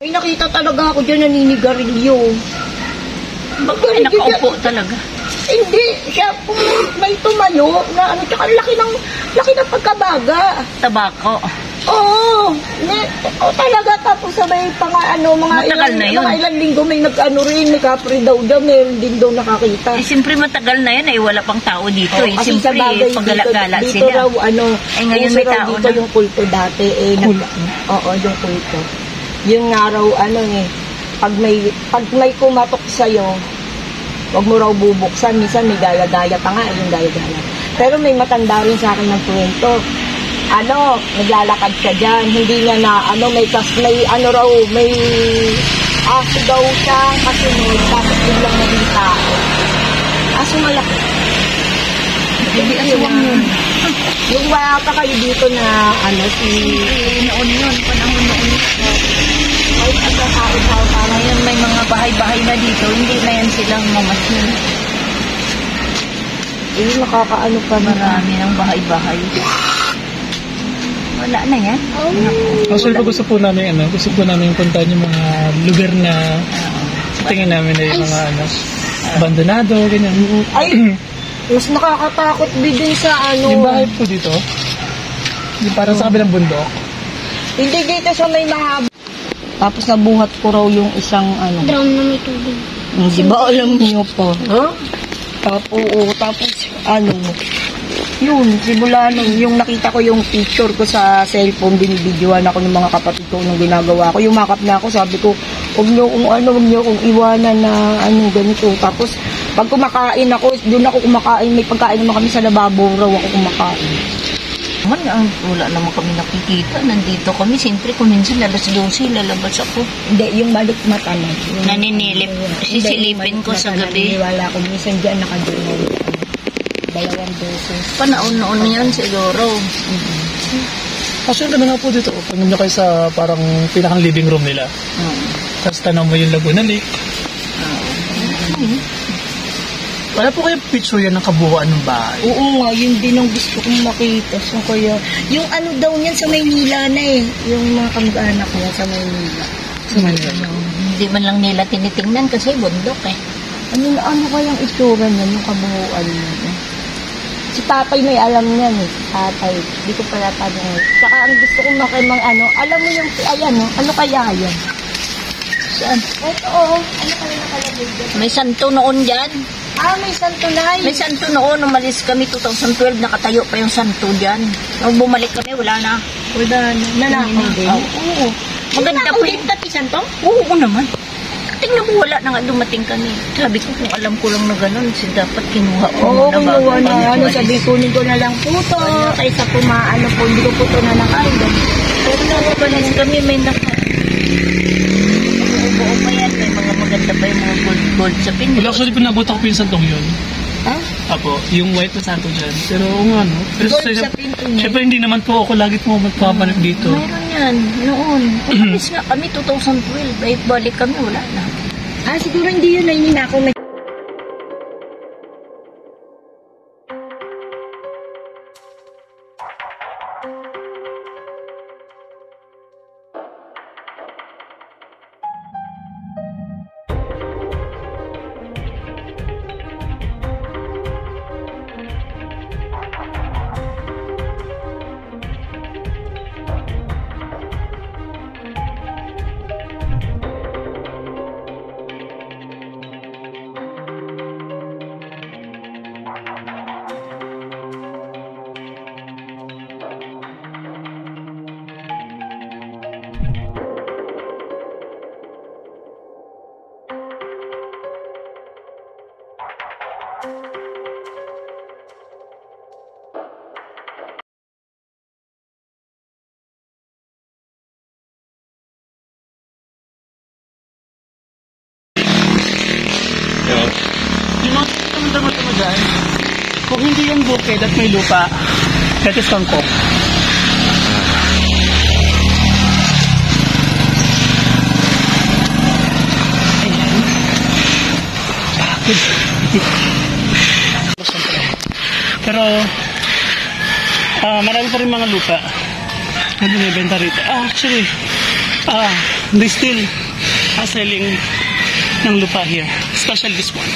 May nakita talaga ako dyan naninigarilyo. Ay, nakaupo talaga. Hindi, siya may tumayo na ano, tsaka laki ng pagkabaga. Tabako. Oo, talaga, tapos sabay pa nga ano, Matagal na yun. mga ilang linggo may nag-ano rin, nag-apre daw, meron din daw nakakita. Eh, siyempre matagal na yun, wala pang tao dito. Oh, kasi siyempre, sabagay, paggalagala dito sila. raw, ano, ngayon may tao dito na. yung kulto dati, oo, yung kulto. Yung nga raw, ano pag may kumatok sa'yo, wag mo raw bubuksan, minsan may gaya-gaya pa nga, yung gaya-gaya. Pero may matanda rin sa akin ng kwento. Naglalakad ka dyan, hindi niya na, may aso daw siya, kasunod, tapos biglang naging tao. Aso malaki. Hindi aswang yun. Yung wala pa kayo dito na, Noon yun, panahon noon. ay, pagkakao para Ngayon may mga bahay-bahay na dito, hindi na yan silang mamasin. nakakaano pa Marami ng bahay-bahay. Wala na yan. Actually, gusto po namin puntahan yung mga lugar na tingin namin na yung mga abandonado, ganyan. Ay, mas nakakatakot din sa Yung bahay po dito, yung parang sa kabilang bundok. Hindi dito sa may mahaba. Tapos nabuhat ko raw yung isang Drown na may tubig. Hindi ba alam niyo po? Huh? Tapos yun, simula yung nakita ko yung picture ko sa cellphone, binibidyoan ako ng mga kapatid ko nung ginagawa ko. Yumakap na ako, sabi ko, huwag niyo kong iwanan na ganito. Tapos, pag kumakain ako, doon ako kumakain, may pagkain naman kami sa lababo, raw ako kumakain. Wala naman kami nakikita. Nandito kami, siyempre kung minsan alas 12, lalabas ako. Hindi, yung balik mata na. Naninilip. Sisilipin ko sa gabi. Wala ko, minsan dyan nakadunan. 2 beses. Panaon-noon yun siguro. Actually, gano'n nga po dito. Pag nyo kayo sa parang pinakang living room nila. Tapos tanaw mo yung Laguna Lake. Wala po kayong picture yan ng kabuuan ng bahay? Oo nga, yun din ang gusto kong makita. So, kaya, yung daw niyan sa Maynila na yung mga kamag-anak niya sa Maynila. Sa Manila. Hindi man lang nila tinitingnan kasi bundok Ano kayang itsura niya, yung kabuuan niya? Si tatay may alam niyan tatay. Hindi ko pala tanong. Saka ang gusto kong makimang alam mo yung, ano kaya yan? Saan? Ito ano kaya nakalagay dyan? May santo noon dyan. May santo na May santo noon. Umalis kami 2012. Nakatayo pa yung santo dyan. Nung bumalik kami, wala na. Wala na. Nanakaw din? Oo. Maganda po yung Tati santo? Oo naman. Tingnan mo, wala na nga dumating kami. Sabi ko, kung alam ko lang na gano'n, dapat kinuha ko. Oo, kinuha na. Sabi, kunin ko na lang po to. Kaysa pumaano po, hindi ko po to na nakargan. Pero nawabalis kami, may buo pa yan. May mga maganda pa yung mga gold sa pin. Well, actually, pinabutan ko po yung santong yun. Ha? Apo, yung white na santo dyan. Pero Pero Gold sa pinto niya. syempre, hindi naman po ako lagi pumapanik dito. Mayroon yan, noon. Umalis nga kami 2012. Ay, balik kami, wala na. Siguro hindi yun na ininakaw na. Yung mga tama-tama dyan, kung hindi yung bukid at may lupa, that is kangkong. Pero marami pa rin mga lupa na binibenta rito. Actually they still are selling ng lupa here. Especially this one.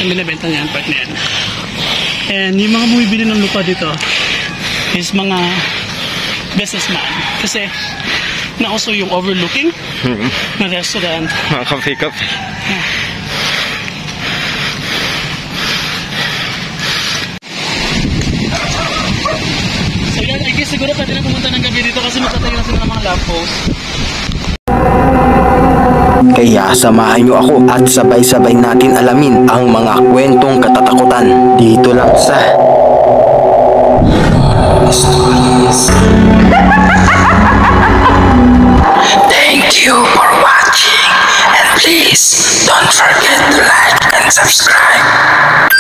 Ang binibenta niya ang part na yan. And yung mga bumibili ng lupa dito is mga businessman. Kasi na also yung overlooking na restaurant. Mga kape-kape. So yan, I guess siguro pwede na pumunta ng gabi dito kasi magtatayo na sila ng mga lamppost. Kaya samahan niyo ako at sabay-sabay natin alamin ang mga kwentong katatakutan dito lang sa Stories. Thank you for watching and please don't forget to like and subscribe.